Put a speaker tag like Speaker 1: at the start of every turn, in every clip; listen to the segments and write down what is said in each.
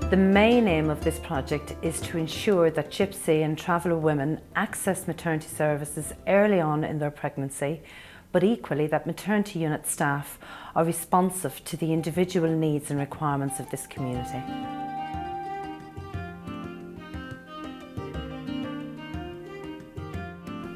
Speaker 1: The main aim of this project is to ensure that gypsy and traveller women access maternity services early on in their pregnancy, but equally that maternity unit staff are responsive to the individual needs and requirements of this community.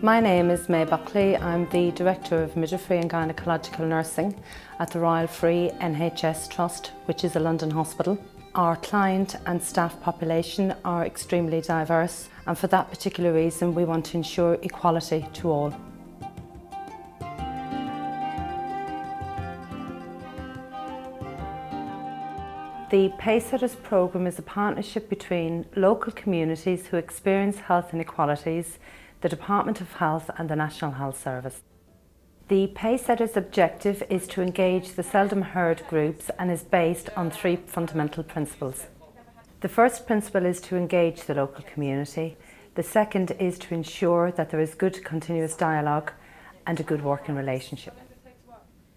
Speaker 1: My name is May Buckley. I'm the Director of Midwifery and Gynaecological Nursing at the Royal Free NHS Trust, which is a London hospital. Our client and staff population are extremely diverse, and for that particular reason we want to ensure equality to all. The Pacesetters programme is a partnership between local communities who experience health inequalities, the Department of Health and the National Health Service. The Pacesetters' objective is to engage the seldom heard groups and is based on three fundamental principles. The first principle is to engage the local community. The second is to ensure that there is good continuous dialogue and a good working relationship.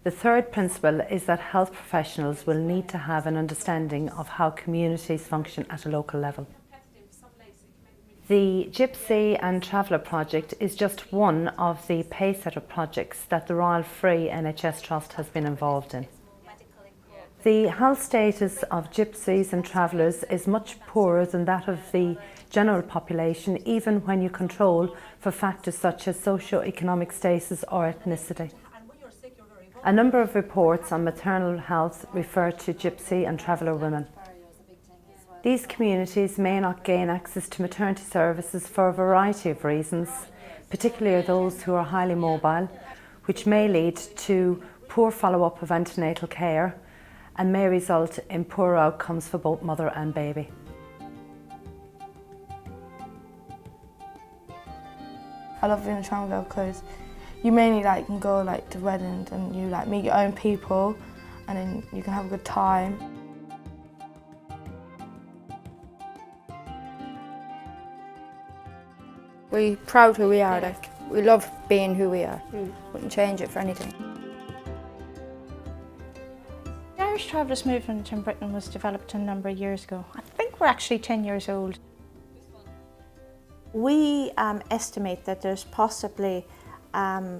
Speaker 1: The third principle is that health professionals will need to have an understanding of how communities function at a local level. The Gypsy and Traveller project is just one of the Pacesetter projects that the Royal Free NHS Trust has been involved in. The health status of gypsies and travellers is much poorer than that of the general population, even when you control for factors such as socio-economic status or ethnicity. A number of reports on maternal health refer to gypsy and traveller women. These communities may not gain access to maternity services for a variety of reasons, particularly those who are highly mobile, which may lead to poor follow-up of antenatal care and may result in poor outcomes for both mother and baby.
Speaker 2: I love being a traveller because you mainly can go to weddings and you meet your own people and then you can have a good time.
Speaker 3: We're proud who we are, we love being who we are. Wouldn't change it for anything.
Speaker 4: The Irish Travellers movement in Britain was developed a number of years ago. I think we're actually 10 years old. We estimate that there's possibly, I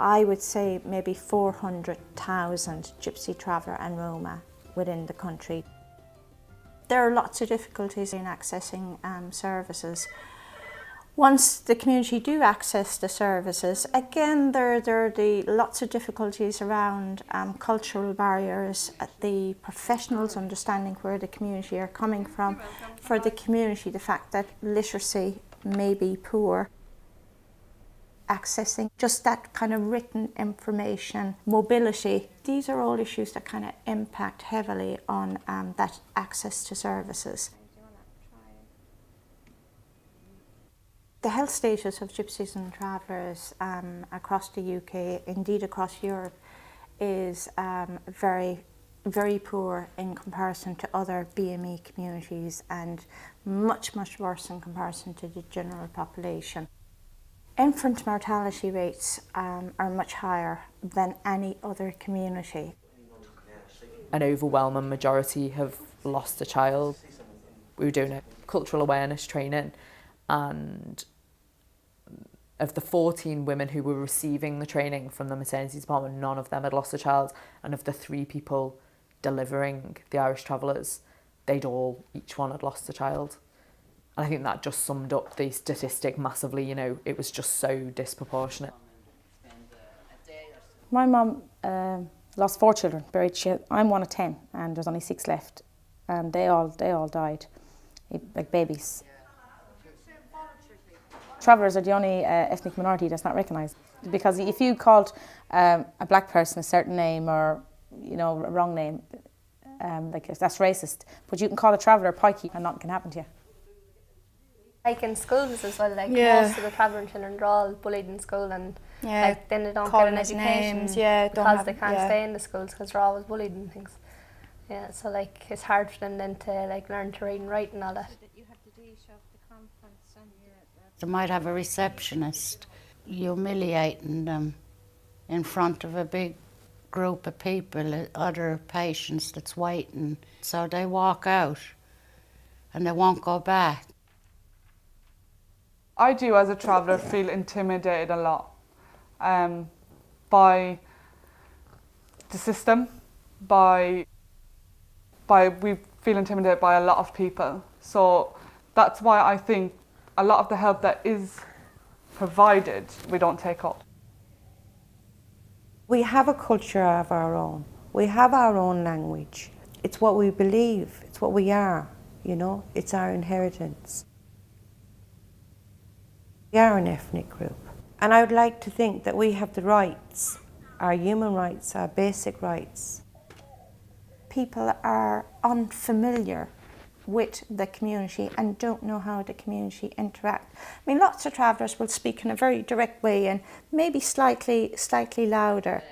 Speaker 4: would say maybe 400,000 Gypsy, Traveller and Roma within the country. There are lots of difficulties in accessing services. Once the community do access the services, again there are lots of difficulties around cultural barriers, the professionals understanding where the community are coming from, for the community the fact that literacy may be poor, accessing just that kind of written information, mobility. These are all issues that kind of impact heavily on that access to services. The health status of gypsies and travellers across the UK, indeed across Europe, is very, very poor in comparison to other BME communities and much, much worse in comparison to the general population. Infant mortality rates are much higher than any other community.
Speaker 5: An overwhelming majority have lost a child. We were doing a cultural awareness training, and of the 14 women who were receiving the training from the maternity department, none of them had lost a child, and of the 3 people delivering the Irish Travellers, each one had lost a child. And I think that just summed up the statistic massively, it was just so disproportionate.
Speaker 6: My mum lost 4 children, I'm one of 10 and there's only 6 left, and they all died, like babies. Travellers are the only ethnic minority that's not recognised, because if you called a black person a certain name or a wrong name, that's racist. But you can call a traveller pikey and nothing can happen to you.
Speaker 7: In schools as well, most of the travelling children are all bullied in school, and then they don't get an education names, because they can't stay in the schools because they're always bullied and things. Yeah, so it's hard for them then to learn to read and write and all that.
Speaker 8: They might have a receptionist humiliating them in front of a big group of people, other patients that's waiting. So they walk out and they won't go back.
Speaker 9: I do, as a traveller, feel intimidated a lot by the system, we feel intimidated by a lot of people. So that's why I think a lot of the help that is provided, we don't take up.
Speaker 10: We have a culture of our own. We have our own language. It's what we believe, it's what we are, you know, it's our inheritance. We are an ethnic group. And I would like to think that we have the rights, our human rights, our basic rights.
Speaker 4: People are unfamiliar with the community and don't know how the community interact. I mean, lots of travellers will speak in a very direct way and maybe slightly louder.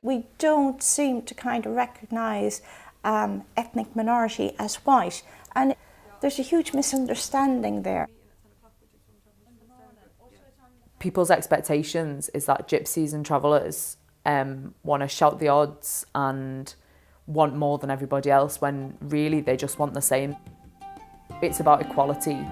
Speaker 4: We don't seem to kind of recognise ethnic minority as white, and there's a huge misunderstanding there.
Speaker 5: People's expectations is that gypsies and travellers want to shout the odds and want more than everybody else, when really they just want the same. It's about equality.